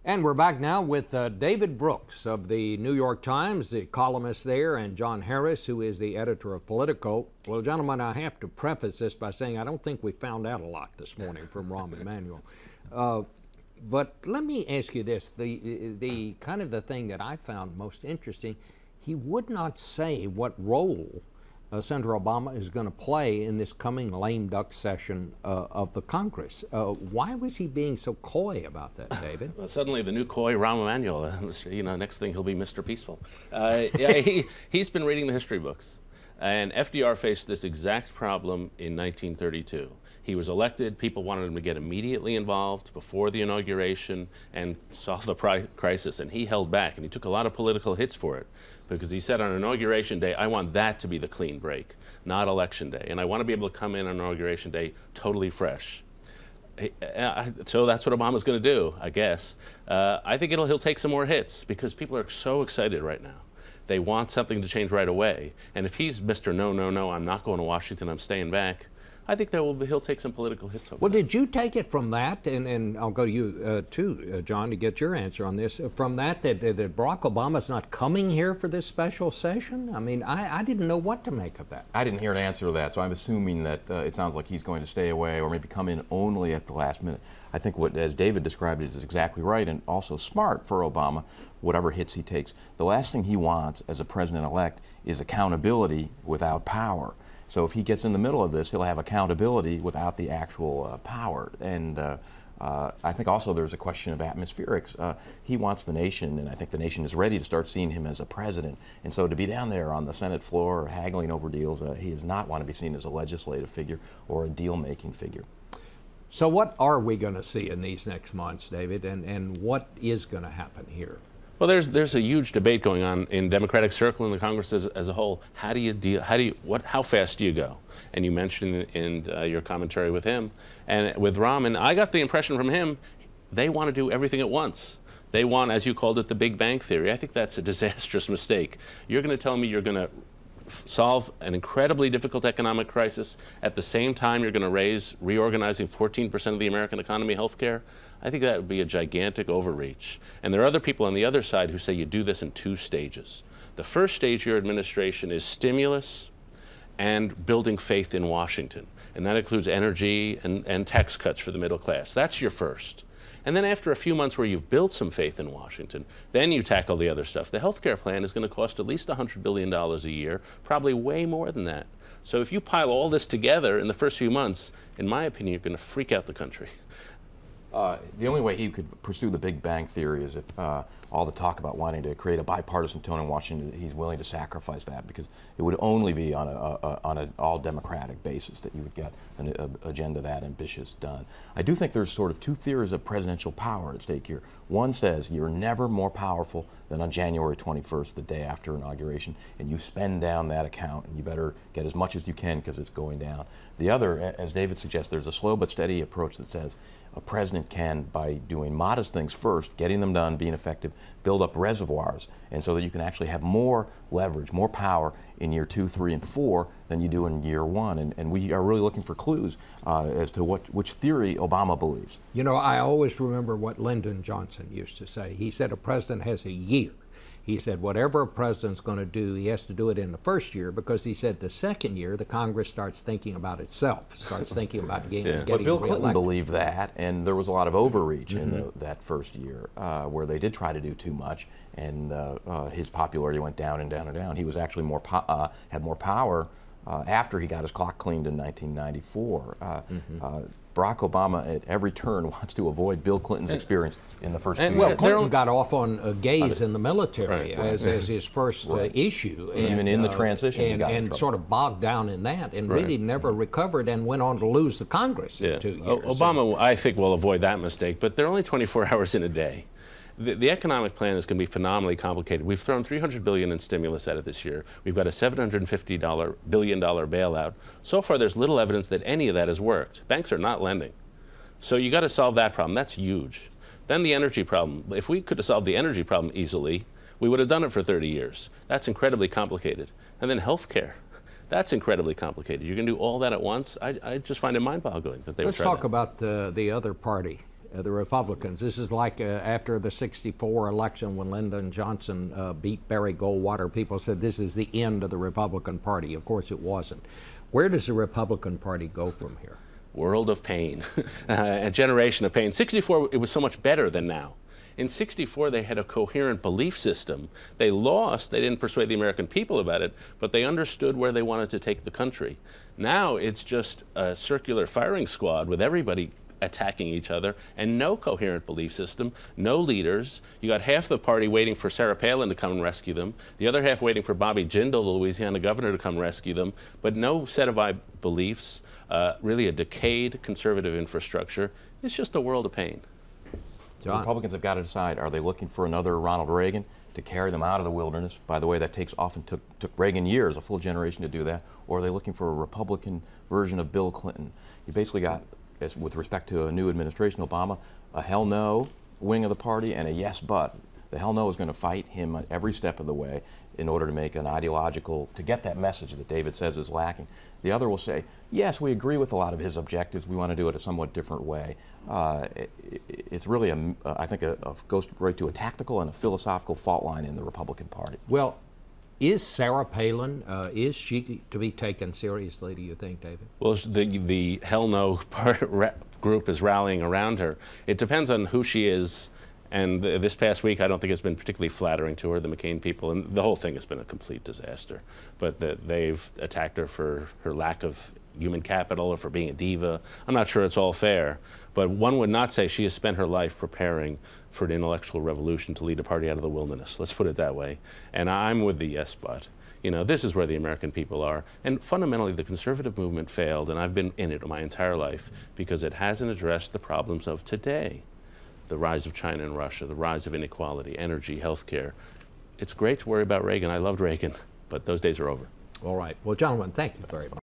And we're back now with David Brooks of the New York Times, the columnist there, and John Harris, who is the editor of Politico. Well, gentlemen, I have to preface this by saying I don't think we found out a lot this morning from Rahm Emanuel. But let me ask you this, the kind of the thing that I found most interesting, he would not say what role Senator Obama is going to play in this coming lame duck session of the Congress. Why was he being so coy about that, David? Well, suddenly the new coy Rahm Emanuel, you know, next thing he'll be Mr. Peaceful. Yeah, he's been reading the history books. And FDR faced this exact problem in 1932. He was elected, people wanted him to get immediately involved before the inauguration and solve the crisis, and he held back, and he took a lot of political hits for it, because he said on Inauguration Day, I want that to be the clean break, not Election Day, and I want to be able to come in on Inauguration Day totally fresh. So that's what Obama's going to do, I guess. I think he'll take some more hits, because people are so excited right now. They want something to change right away, and if he's Mr. No, no, no, I'm not going to Washington, I'm staying back, I think he'll take some political hits over Well, that. did you take it from that, and I'll go to you too, John, to get your answer on this, from that Barack Obama's not coming here for this special session? I mean, I didn't know what to make of that. I didn't hear an answer to that, so I'm assuming that it sounds like he's going to stay away or maybe come in only at the last minute. I think what, as David described it, is exactly right and also smart for Obama, whatever hits he takes. The last thing he wants as a president-elect is accountability without power. So if he gets in the middle of this, he'll have accountability without the actual power. And I think also there's a question of atmospherics. He wants the nation, and I think the nation is ready to start seeing him as a president. And so to be down there on the Senate floor haggling over deals, he does not want to be seen as a legislative figure or a deal-making figure. So what are we going to see in these next months, David, and what is going to happen here? Well, there's a huge debate going on in Democratic circle and the Congress as a whole. How do you deal? How fast do you go? And you mentioned in your commentary with him and with Rahm, and I got the impression from him, they want to do everything at once. They want, as you called it, the Big Bang Theory. I think that's a disastrous mistake. You're going to tell me you're going to solve an incredibly difficult economic crisis. At the same time, you're going to reorganizing 14% of the American economy, healthcare. I think that would be a gigantic overreach. And there are other people on the other side who say you do this in 2 stages. The first stage of your administration is stimulus and building faith in Washington. And that includes energy and tax cuts for the middle class. That's your first. And then after a few months where you've built some faith in Washington, then you tackle the other stuff. The health care plan is going to cost at least $100 billion a year, probably way more than that. So if you pile all this together in the first few months, in my opinion, you're going to freak out the country. The only way he could pursue the Big Bang Theory is if all the talk about wanting to create a bipartisan tone in Washington, he's willing to sacrifice that, because it would only be on an all-democratic basis that you would get an agenda that ambitious done. I do think there's sort of 2 theories of presidential power at stake here. One says you're never more powerful than on January 21st, the day after inauguration, and you spend down that account, and you better get as much as you can because it's going down. The other, as David suggests, there's a slow but steady approach that says a president can, by doing modest things first, getting them done, being effective, build up reservoirs, and so that you can actually have more leverage, more power in year 2, 3, and 4 than you do in year 1. And we are really looking for clues as to which theory Obama believes. You know, I always remember what Lyndon Johnson used to say. He said a president has a year. He said whatever a president's going to do, he has to do it in the first year, because he said the second year the Congress starts thinking about itself, starts thinking about getting But Bill Clinton reelected. believed that, and there was a lot of overreach in that first year where they did try to do too much, and his popularity went down and down and down. He was actually had more power after he got his clock cleaned in 1994. Barack Obama at every turn wants to avoid Bill Clinton's experience in the first 2 years. Well, Clinton got off on gays in the military as his first issue. Even in the transition, he got in and trouble. sort of bogged down in that, and really never recovered, and went on to lose the Congress in 2 years. Obama, I think, will avoid that mistake, but there are only 24 hours in a day. The economic plan is going to be phenomenally complicated. We've thrown $300 billion in stimulus at it this year. We've got a $750 billion bailout. So far, there's little evidence that any of that has worked. Banks are not lending. So you got to solve that problem. That's huge. Then the energy problem. If we could have solved the energy problem easily, we would have done it for 30 years. That's incredibly complicated. And then health care. That's incredibly complicated. You're going to do all that at once? I just find it mind-boggling that they would try that. Let's talk about the other party. the Republicans. This is like after the '64 election when Lyndon Johnson beat Barry Goldwater. People said this is the end of the Republican Party. Of course it wasn't. Where does the Republican Party go from here? World of pain, a generation of pain. '64, it was so much better than now. In '64, they had a coherent belief system. They lost. They didn't persuade the American people about it, but they understood where they wanted to take the country. Now it's just a circular firing squad with everybody attacking each other and no coherent belief system, no leaders. You got half the party waiting for Sarah Palin to come and rescue them, the other half waiting for Bobby Jindal, the Louisiana governor, to come rescue them, but no set of beliefs, really a decayed conservative infrastructure. It's just a world of pain. The Republicans have got to decide, are they looking for another Ronald Reagan to carry them out of the wilderness? By the way, that often took Reagan years, a full generation to do that. Or are they looking for a Republican version of Bill Clinton? You basically got, as with respect to a new administration, Obama, a hell no wing of the party and a yes but. The hell no is going to fight him every step of the way in order to make an ideological, to get that message that David says is lacking. The other will say, yes, we agree with a lot of his objectives. We want to do it a somewhat different way. It's really, I think, goes right to a tactical and a philosophical fault line in the Republican Party. Well, is Sarah Palin, is she to be taken seriously, do you think, David? Well, the hell no group is rallying around her. It depends on who she is. And this past week, I don't think it's been particularly flattering to her, the McCain people, and the whole thing has been a complete disaster. But they've attacked her for her lack of human capital or for being a diva. I'm not sure it's all fair, but one would not say she has spent her life preparing for an intellectual revolution to lead a party out of the wilderness. Let's put it that way. And I'm with the yes but. You know, this is where the American people are. And fundamentally, the conservative movement failed, and I've been in it my entire life, because it hasn't addressed the problems of today. The rise of China and Russia, the rise of inequality, energy, healthcare. It's great to worry about Reagan. I loved Reagan, but those days are over. All right. Well, gentlemen, thank you very much.